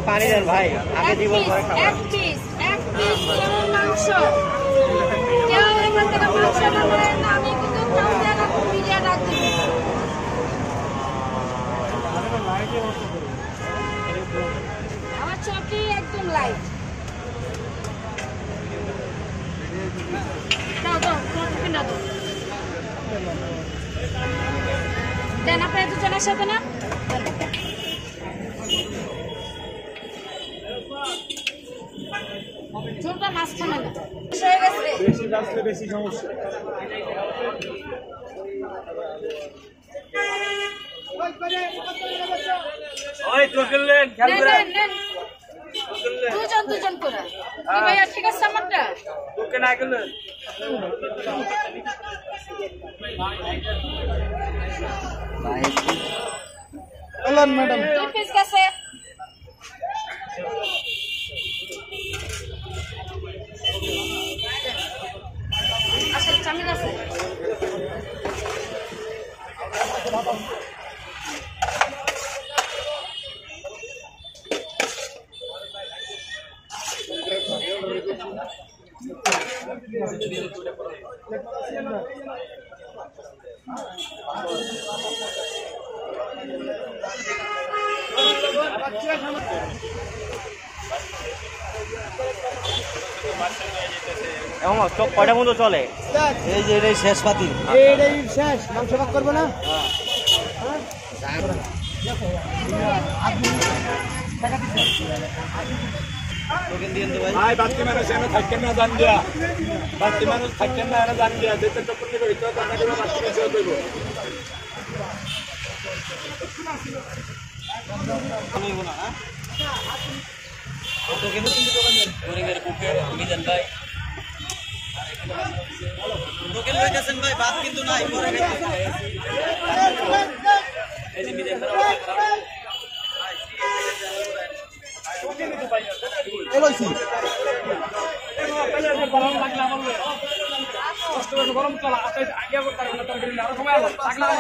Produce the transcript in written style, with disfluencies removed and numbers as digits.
পানি দেন ভাই, আগে জীবন করে খাবার। আমার চটি একদম লাইট। দাও দাও, টিফিনটা দাও। দেন আপনার দুজনের সাথে না ঝোলটা মাঝখানে না হয়ে গেছে। বেশি রাখলে বেশি সমস্যা। ওই তো গেলেন খেয়াল করে দুজন দুজন করে কি ভাইয়া ঠিক আছে আমারটা ওকে না গেলেন বলেন ম্যাডাম দুই পিস গেছে। আচ্ছা চামিন আছে চোখ কয়টা মতো চলে? এই যে এটাই শেষ পাতি, এইটাই শেষ। মাংস ভাগ করবো না? ভাই বাচ্চা মানুষ এনে থাকেন না জান দিয়া, বাচ্চা মানুষ থাকেন না এনে জান দিয়া, যেতে চক্কর থেকে হইতে হবে আপনাকে বাচ্চা কিছু হতে হইব। গরম চলা আগে করতে আরো সময় লাগলো